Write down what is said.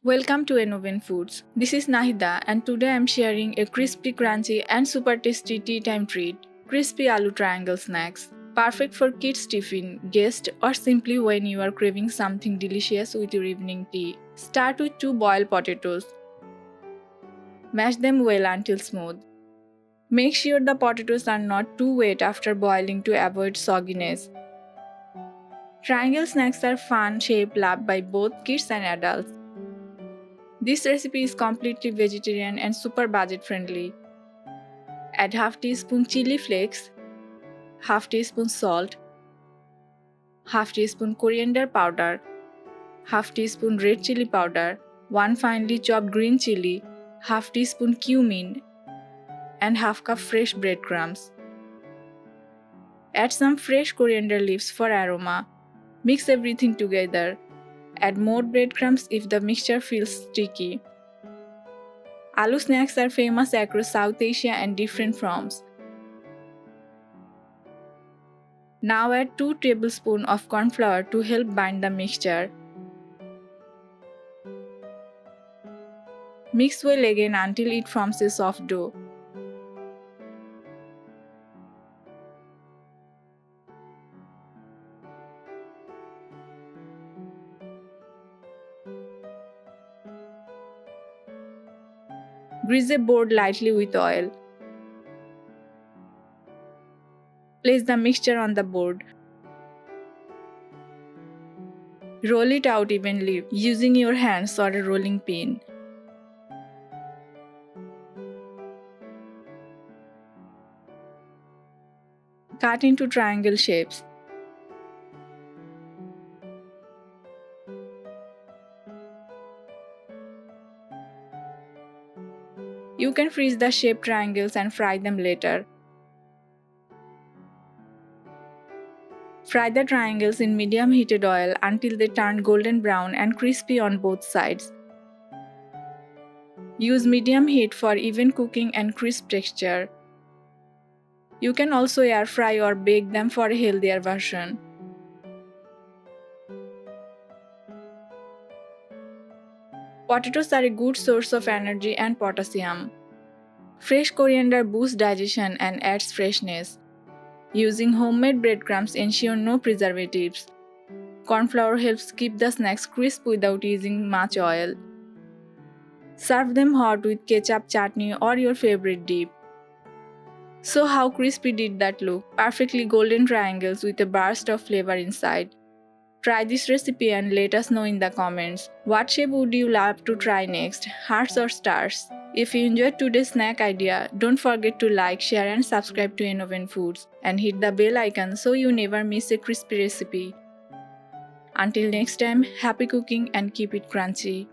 Welcome to Innoven Foods. This is Nahida and today I am sharing a crispy, crunchy and super tasty tea time treat, crispy aloo triangle snacks. Perfect for kids' tiffin, guests or simply when you are craving something delicious with your evening tea. Start with 2 boiled potatoes. Mash them well until smooth. Make sure the potatoes are not too wet after boiling to avoid sogginess. Triangle snacks are fun shape loved by both kids and adults. This recipe is completely vegetarian and super budget friendly. Add half teaspoon chili flakes, half teaspoon salt, half teaspoon coriander powder, half teaspoon red chili powder, 1 finely chopped green chili, half teaspoon cumin, and half cup fresh breadcrumbs. Add some fresh coriander leaves for aroma. Mix everything together. Add more breadcrumbs if the mixture feels sticky. Aloo snacks are famous across South Asia and different forms. Now add 2 tablespoons of corn flour to help bind the mixture. Mix well again until it forms a soft dough. Grease a board lightly with oil. Place the mixture on the board. Roll it out evenly using your hands or a rolling pin. Cut into triangle shapes. You can freeze the shaped triangles and fry them later. Fry the triangles in medium heated oil until they turn golden brown and crispy on both sides. Use medium heat for even cooking and crisp texture. You can also air fry or bake them for a healthier version. Potatoes are a good source of energy and potassium. Fresh coriander boosts digestion and adds freshness. Using homemade breadcrumbs ensures no preservatives. Corn flour helps keep the snacks crisp without using much oil. Serve them hot with ketchup, chutney or your favorite dip. So how crispy did that look? Perfectly golden triangles with a burst of flavor inside. Try this recipe and let us know in the comments. What shape would you love to try next? Hearts or stars? If you enjoyed today's snack idea, don't forget to like, share and subscribe to Innoven Foods and hit the bell icon so you never miss a crispy recipe. Until next time, happy cooking and keep it crunchy.